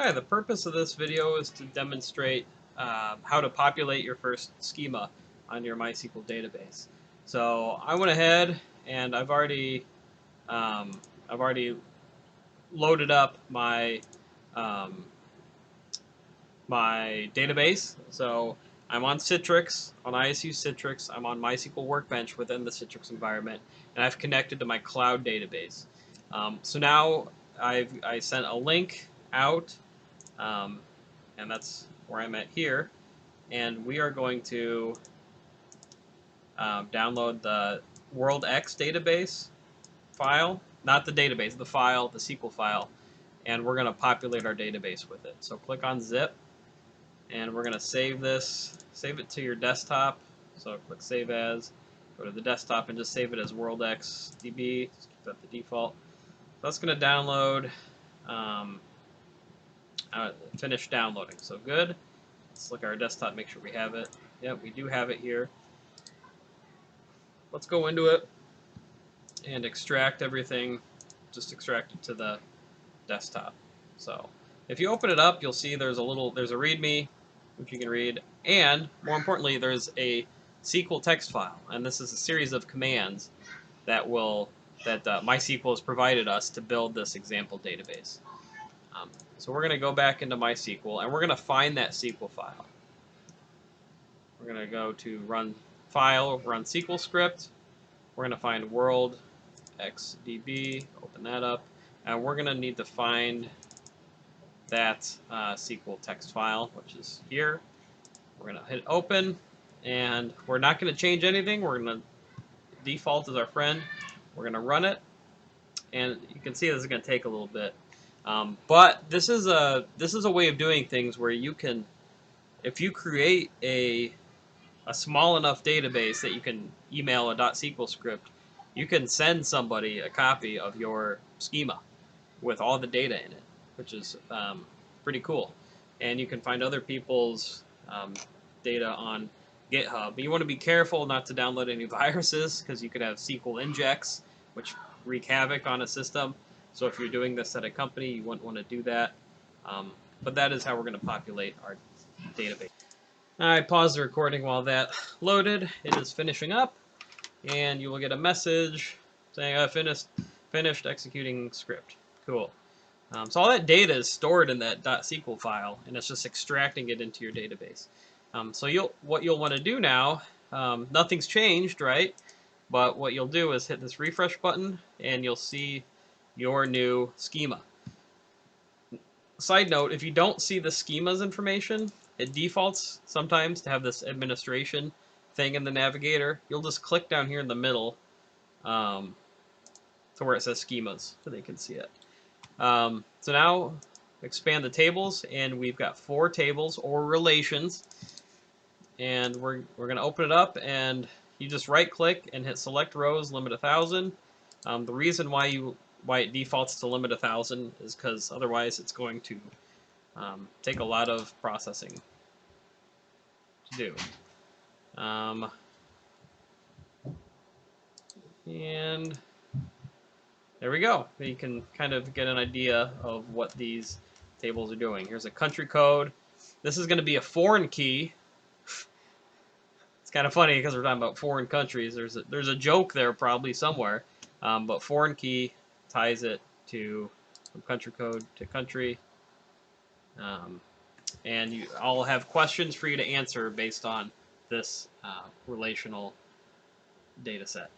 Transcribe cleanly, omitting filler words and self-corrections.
Hi, the purpose of this video is to demonstrate how to populate your first schema on your MySQL database. So I went ahead and um, I've already loaded up um, my database. So I'm on Citrix, on ISU Citrix. I'm on MySQL Workbench within the Citrix environment, and I've connected to my cloud database. So now I sent a link out. Um, and that's where I'm at here. And we are going to download the WorldX database file, not the database, the file, the SQL file, and we're going to populate our database with it. So click on zip, and we're going to save this, save it to your desktop. So click Save As, go to the desktop, and just save it as WorldXDB. Just keep that the default. So that's going to download, um, finish downloading. So good. Let's look at our desktop, make sure we have it. Yep, we do have it here. Let's go into it and extract everything. Just extract it to the desktop. So if you open it up, you'll see there's a README, which you can read, and more importantly, there's a SQL text file, and this is a series of commands that MySQL has provided us to build this example database. So we're going to go back into MySQL, and we're going to find that SQL file. We're going to go to Run File, Run SQL Script. We're going to find World XDB, open that up, and we're going to need to find that SQL text file, which is here. We're going to hit Open, and we're not going to change anything. We're going to default as our friend. We're going to run it, and you can see this is going to take a little bit. But this is a way of doing things where you can, if you create a small enough database that you can email a .SQL script, you can send somebody a copy of your schema with all the data in it, which is pretty cool. And you can find other people's data on GitHub. But you want to be careful not to download any viruses, because you could have SQL injects, which wreak havoc on a system. So if you're doing this at a company, you wouldn't want to do that. But that is how we're going to populate our database. I paused the recording while that loaded. It is finishing up, and you will get a message saying I finished executing script. Cool. So all that data is stored in that .SQL file, and it's just extracting it into your database. So what you'll want to do now, nothing's changed, right? But what you'll do is hit this refresh button, and you'll see your new schema. Side note, if you don't see the schemas information, it defaults sometimes to have this administration thing in the navigator. You'll just click down here in the middle to where it says schemas, so they can see it. So now expand the tables, and we've got 4 tables or relations, and we're going to open it up, and you just right click and hit select rows, limit 1,000. The reason why it defaults to limit 1,000 is because otherwise it's going to take a lot of processing to do. And there we go. You can kind of get an idea of what these tables are doing. Here's a country code. This is going to be a foreign key. It's kind of funny because we're talking about foreign countries. There's a joke there probably somewhere, but foreign key ties it to from country code to country. And I'll have questions for you to answer based on this relational data set.